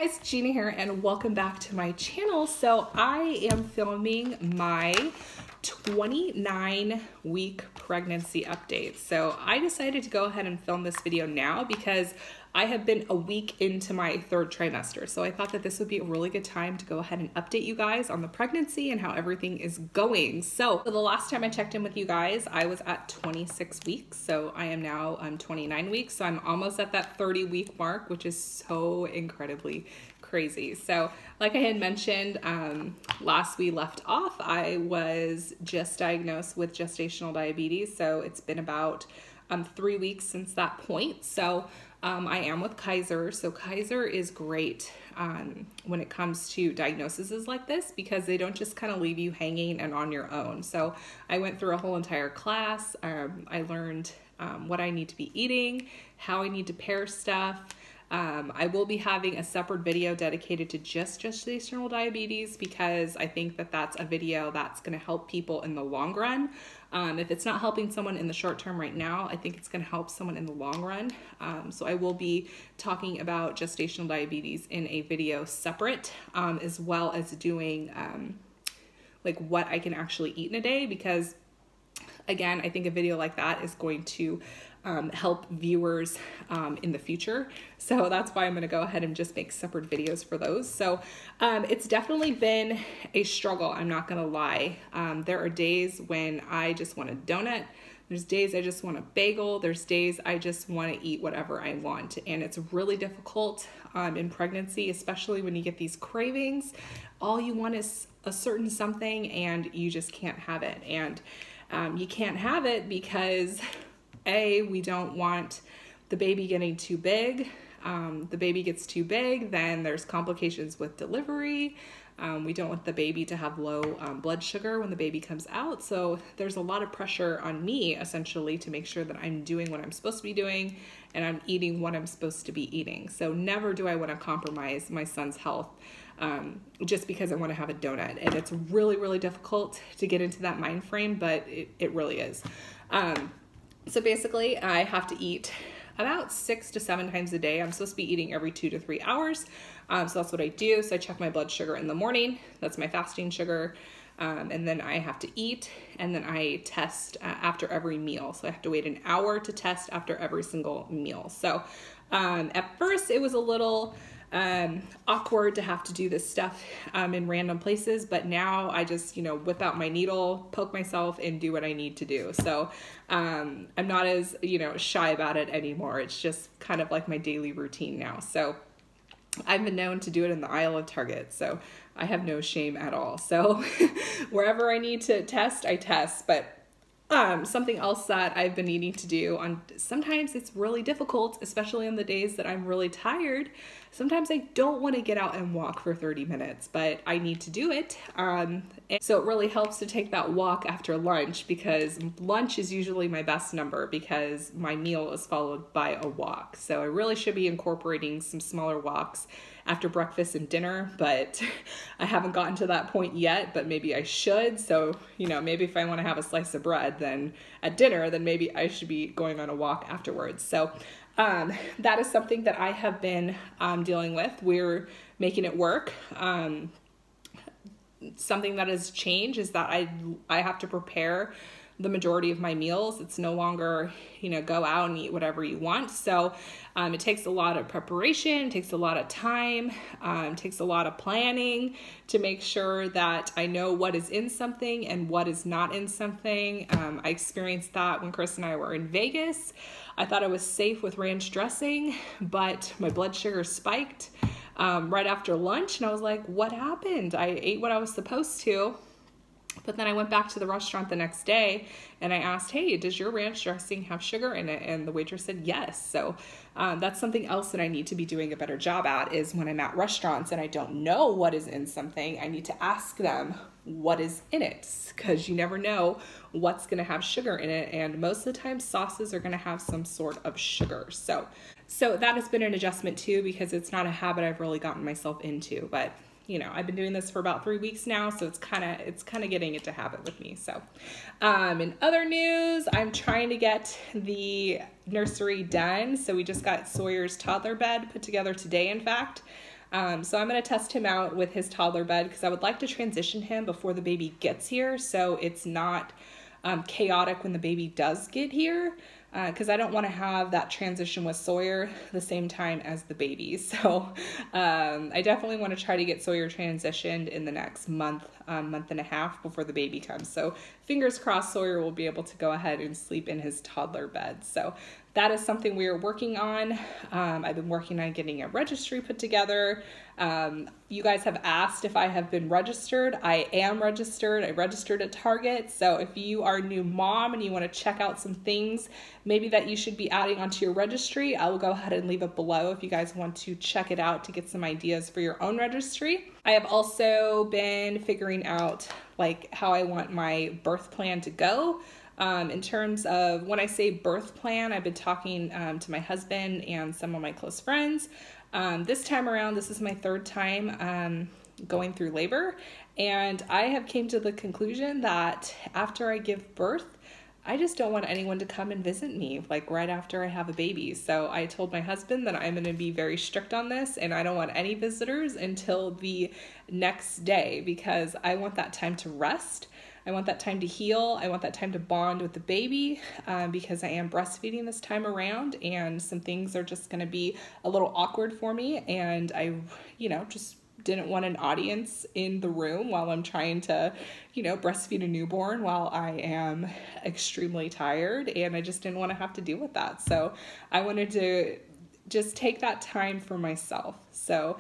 Hey guys, Gina here and welcome back to my channel. So I am filming my 29-week pregnancy update. So I decided to go ahead and film this video now because I have been a week into my third trimester. So I thought that this would be a really good time to go ahead and update you guys on the pregnancy and how everything is going. So the last time I checked in with you guys, I was at 26 weeks. So I am now 29 weeks. So I'm almost at that 30-week mark, which is so incredibly crazy. So like I had mentioned, last we left off, I was just diagnosed with gestational diabetes. So it's been about 3 weeks since that point. So I am with Kaiser. So Kaiser is great when it comes to diagnoses like this because they don't just kind of leave you hanging and on your own. So I went through a whole entire class. I learned what I need to be eating, how I need to pair stuff. I will be having a separate video dedicated to just gestational diabetes because I think that that's a video that's going to help people in the long run. If it's not helping someone in the short term right now, I think it's going to help someone in the long run. So I will be talking about gestational diabetes in a video separate, as well as doing like what I can actually eat in a day because again, I think a video like that is going to help viewers in the future. So that's why I'm going to go ahead and just make separate videos for those. So it's definitely been a struggle. I'm not going to lie. There are days when I just want a donut. There's days I just want a bagel. There's days I just want to eat whatever I want. And it's really difficult in pregnancy, especially when you get these cravings. All you want is a certain something and you just can't have it. And you can't have it because we don't want the baby getting too big. The baby gets too big, then there's complications with delivery. We don't want the baby to have low blood sugar when the baby comes out. So there's a lot of pressure on me essentially to make sure that I'm doing what I'm supposed to be doing and I'm eating what I'm supposed to be eating. So never do I want to compromise my son's health just because I want to have a donut. And it's really, really difficult to get into that mind frame, but it really is. So basically I have to eat about 6 to 7 times a day. I'm supposed to be eating every 2 to 3 hours. So that's what I do. So I check my blood sugar in the morning. That's my fasting sugar. And then I have to eat and then I test after every meal. So I have to wait an hour to test after every single meal. So at first it was a little awkward to have to do this stuff in random places, but now I just, whip out my needle, poke myself and do what I need to do. So I'm not as, shy about it anymore. It's just kind of like my daily routine now. So I've been known to do it in the aisle of Target, so I have no shame at all. So wherever I need to test, I test. But something else that I've been needing to do sometimes it's really difficult, especially on the days that I'm really tired. Sometimes I don't want to get out and walk for 30 minutes, but I need to do it. And so it really helps to take that walk after lunch because lunch is usually my best number because my meal is followed by a walk. So I really should be incorporating some smaller walks after breakfast and dinner, but I haven't gotten to that point yet, but maybe I should. So, maybe if I want to have a slice of bread then at dinner, then maybe I should be going on a walk afterwards. So that is something that I have been dealing with. We're making it work. Something that has changed is that I have to prepare the majority of my meals. It's no longer, go out and eat whatever you want. So it takes a lot of preparation, it takes a lot of time, it takes a lot of planning to make sure that I know what is in something and what is not in something. I experienced that when Chris and I were in Vegas. I thought I was safe with ranch dressing, but my blood sugar spiked right after lunch and I was like, what happened? I ate what I was supposed to. But then I went back to the restaurant the next day and I asked, hey, does your ranch dressing have sugar in it? And the waitress said yes. So that's something else that I need to be doing a better job at is when I'm at restaurants and I don't know what is in something, I need to ask them what is in it because you never know what's going to have sugar in it. And most of the time sauces are going to have some sort of sugar. So that has been an adjustment too because it's not a habit I've really gotten myself into, but I've been doing this for about 3 weeks now, so it's kind of getting into habit with me. So, in other news, I'm trying to get the nursery done. So we just got Sawyer's toddler bed put together today, in fact. So I'm going to test him out with his toddler bed because I would like to transition him before the baby gets here, so it's not chaotic when the baby does get here, because I don't want to have that transition with Sawyer the same time as the baby. So I definitely want to try to get Sawyer transitioned in the next month, month and a half before the baby comes. So fingers crossed Sawyer will be able to go ahead and sleep in his toddler bed. So that is something we are working on. I've been working on getting a registry put together. You guys have asked if I have been registered. I am registered. I registered at Target. So if you are a new mom and you want to check out some things maybe that you should be adding onto your registry, I will go ahead and leave it below if you guys want to check it out to get some ideas for your own registry. I have also been figuring out like how I want my birth plan to go. In terms of when I say birth plan, I've been talking to my husband and some of my close friends. This time around, this is my third time going through labor, and I have came to the conclusion that after I give birth, I just don't want anyone to come and visit me like right after I have a baby. So I told my husband that I'm going to be very strict on this, and I don't want any visitors until the next day because I want that time to rest. I want that time to heal. I want that time to bond with the baby because I am breastfeeding this time around, and some things are just going to be a little awkward for me. And I, just didn't want an audience in the room while I'm trying to, breastfeed a newborn while I am extremely tired. And I just didn't want to have to deal with that. So I wanted to just take that time for myself. So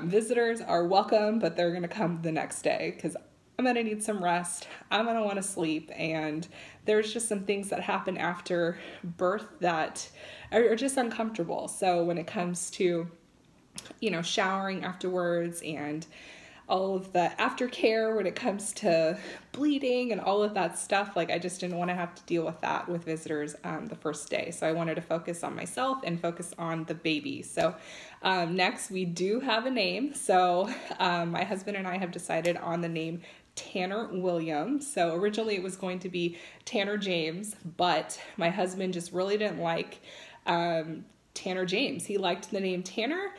visitors are welcome, but they're going to come the next day because I'm going to need some rest. I'm going to want to sleep. And there's just some things that happen after birth that are just uncomfortable. So when it comes to, showering afterwards and all of the aftercare when it comes to bleeding and all of that stuff, like I just didn't want to have to deal with that with visitors the first day. So I wanted to focus on myself and focus on the baby. So next we do have a name. So my husband and I have decided on the name Tanner William. So originally it was going to be Tanner James, but my husband just really didn't like Tanner James. He liked the name Tanner.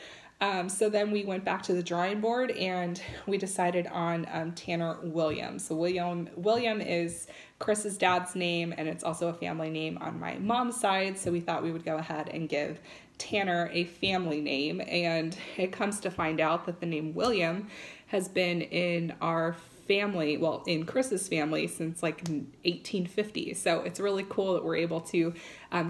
So then we went back to the drawing board and we decided on Tanner William. So William is Chris's dad's name, and it's also a family name on my mom's side. So we thought we would go ahead and give Tanner a family name, and it comes to find out that the name William has been in our family, well, in Chris's family since like 1850. So it's really cool that we're able to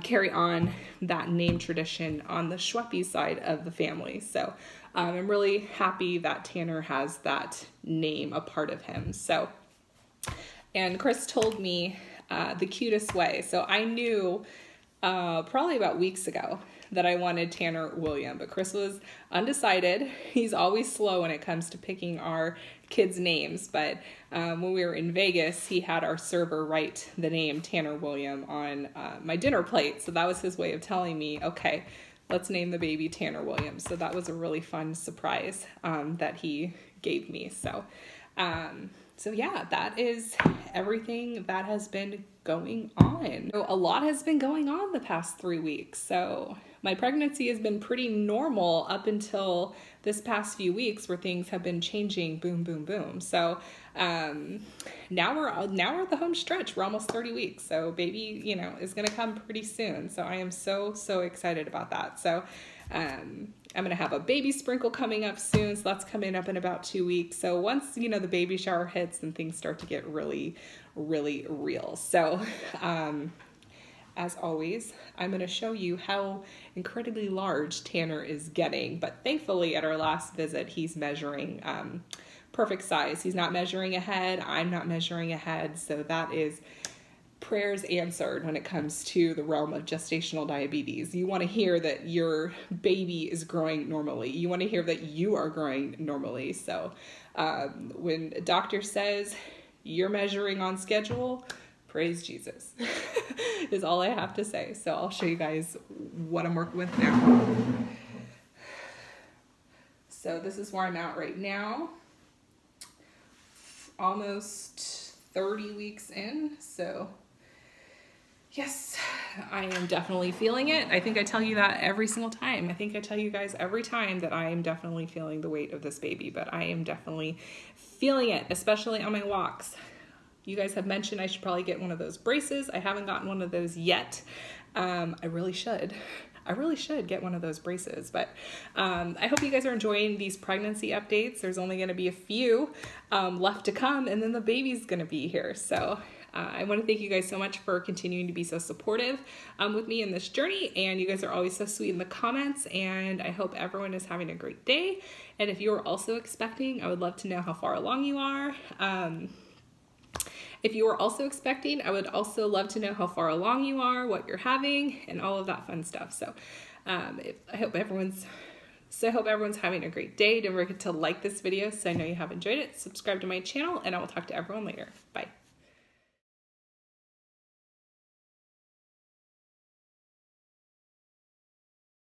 carry on that name tradition on the Schweppe side of the family. So I'm really happy that Tanner has that name a part of him. So, and Chris told me the cutest way. So I knew probably about weeks ago that I wanted Tanner William, but Chris was undecided. He's always slow when it comes to picking our kids' names, but when we were in Vegas, he had our server write the name Tanner William on my dinner plate. So that was his way of telling me, okay, let's name the baby Tanner William. So that was a really fun surprise that he gave me. So yeah, that is everything that has been going on. So a lot has been going on the past 3 weeks. So my pregnancy has been pretty normal up until this past few weeks where things have been changing, boom, boom, boom. So now we're at the home stretch. We're almost 30 weeks. So baby, is going to come pretty soon. So I am so excited about that. So I'm going to have a baby sprinkle coming up soon. So that's coming up in about 2 weeks. So once, the baby shower hits, then things start to get really, really real. So, as always, I'm going to show you how incredibly large Tanner is getting. But thankfully at our last visit, he's measuring, perfect size. He's not measuring ahead. I'm not measuring ahead. So that is prayers answered when it comes to the realm of gestational diabetes. You want to hear that your baby is growing normally. You want to hear that you are growing normally. So when a doctor says you're measuring on schedule, praise Jesus is all I have to say. So I'll show you guys what I'm working with now. So this is where I'm at right now. Almost 30 weeks in. So Yes, I am definitely feeling it. I think I tell you that every single time. I think I tell you guys every time that I am definitely feeling the weight of this baby, but I am definitely feeling it, especially on my walks. You guys have mentioned I should probably get one of those braces. I haven't gotten one of those yet. I really should. I really should get one of those braces, but I hope you guys are enjoying these pregnancy updates. There's only going to be a few left to come, and then the baby's going to be here. So I want to thank you guys so much for continuing to be so supportive with me in this journey, and you guys are always so sweet in the comments, and I hope everyone is having a great day. And if you are also expecting, I would love to know how far along you are. If you are also expecting, I would also love to know how far along you are, what you're having, and all of that fun stuff. So I hope everyone's having a great day. Don't forget to like this video so I know you have enjoyed it. Subscribe to my channel, and I will talk to everyone later. Bye.